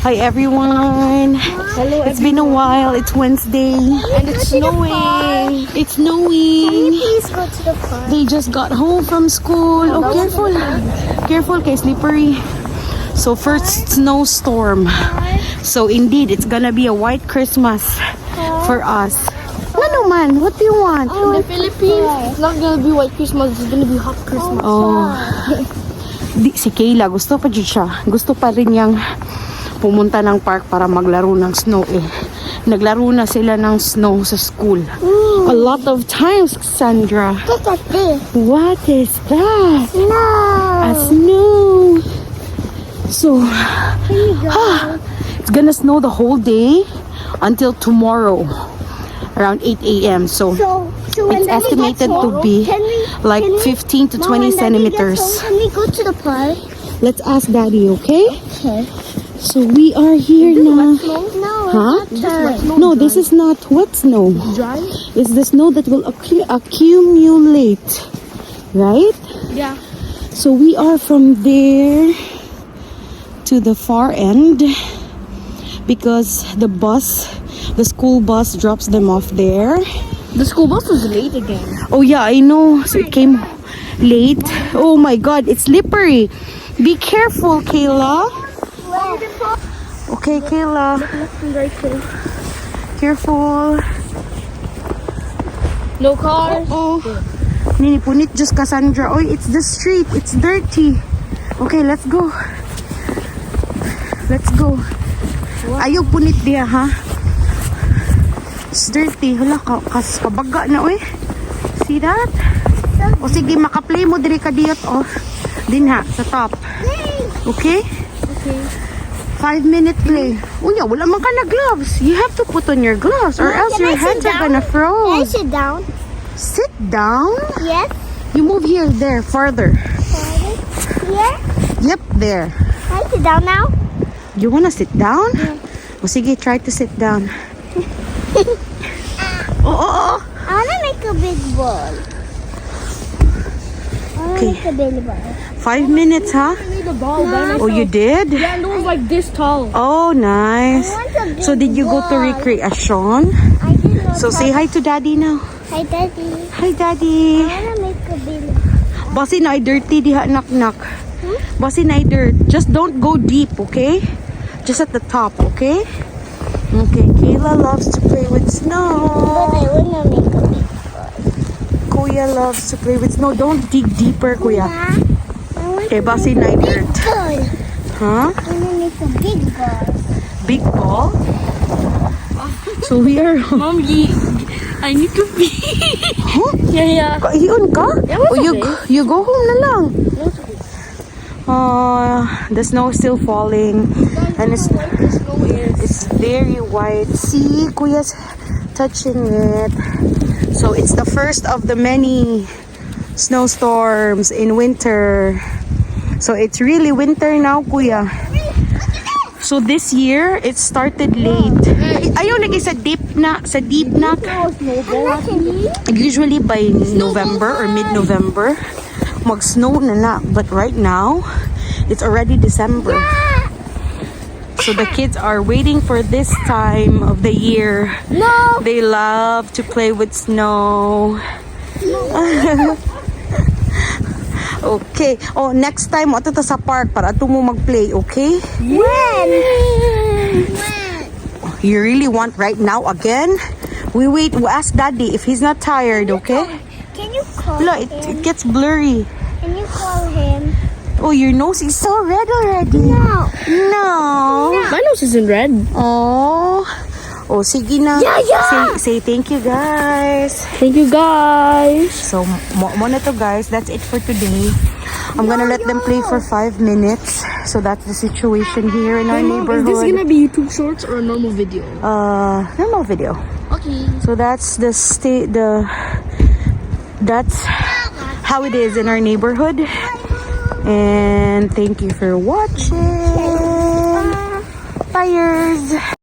Hi everyone. Hello, It's been a while. It's Wednesday. And it's snowing. It's snowing. Please go to the park. They just got home from school. Oh, careful. Careful, kay slippery. So first snowstorm. So indeed, it's gonna be a white Christmas for us. Ano man, what do you want? In the Philippines, it's not gonna be white Christmas, it's gonna be hot Christmas. Oh. Si Kayla, gusto pa dyan siya. Gusto pa rin niyang pumunta ng park para maglaro ng snow eh. Naglaro na sila ng snow sa school. A lot of times, Sandra. Look at this. What is that? No. A snow. So, it's gonna snow the whole day until tomorrow around 8 a.m. So when it's Daddy estimated gets to home, be like can we- 15 to Mom, 20 when Daddy gets centimeters. home, can we go to the park? Let's ask Daddy, okay? Okay. So we are here now. No. Huh? It's not dry. No, this is not wet snow. Dry? It's the snow that will accumulate, right? Yeah. So we are from there to the far end because the school bus drops them off there. The school bus was late again. Oh yeah, I know. So it came late. Oh my God, it's slippery. Be careful, Kayla. Okay, Kayla. Careful. No cars. Oh, nini punit just Cassandra. Oh, it's the street. It's dirty. Okay, let's go. Let's go. Ayaw punit diya, ha? It's dirty. Hala, kabaga na, oy. See that? O sige, makaplay mo diri ka diyot, oh. Din ha, sa top. Okay? Okay. 5-minute play. Unya, wala man ka na gloves. You have to put on your gloves or else Can your I sit hands are down? gonna Can I froze. sit down? Sit down? Yes. You move here, there, farther. Here. Yep, there. Can I sit down now? You wanna sit down? O sige, try to sit down. Oh. I wanna make a big ball. Okay. Make a big ball. 5 minutes, huh? I made a ball by myself. Oh, you did? Yeah, and it was like this tall. Oh, nice. I want a big So did you go to ball. recreation? I didn't know. So say hi to Daddy now. Hi, Daddy. Hi, Daddy. I wanna make a big. Basi na ay dirty diha, nak. Basi na ay dirt. Just don't go deep, okay? Just at the top, okay? Okay, Kayla loves to play with But snow. I wanna make a big. Kuya loves to play with snow. Don't dig deeper, Kuya. I want Okay, basi na ay dirt. ball. Huh? I wanna make a big ball. Big ball? So we are... Mom, I need to pee. Huh? Yeah. Kahiyon ka? It was O okay. you go home na lang. The snow is still falling. And it's very white. See, Kuya's touching it. So it's the first of the many snowstorms in winter. So it's really winter now, Kuya. So this year, it started late. Ayaw lagi sa deep na. Usually by November or mid-November, mag-snow na. But right now, it's already December. So the kids are waiting for this time of the year. No. They love to play with snow. Okay. Oh, next time, ato ta sa park para ato mo mag-play, okay? When? You really want right now again? We ask Daddy if he's not tired, okay? Can you call Look, him? it gets blurry. Can you call him? Oh, your nose is so red already. No. No. My nose isn't red. Oh. Oh, sige na. Yeah. Say thank you, guys. Thank you, guys. So, mo na to, guys. That's it for today. I'm gonna let them play for 5 minutes. So that's the situation here in our Is neighborhood. this gonna be YouTube Shorts or a normal video? Normal video. Okay. So that's that's how it is in our neighborhood. And thank you for watching. Bye.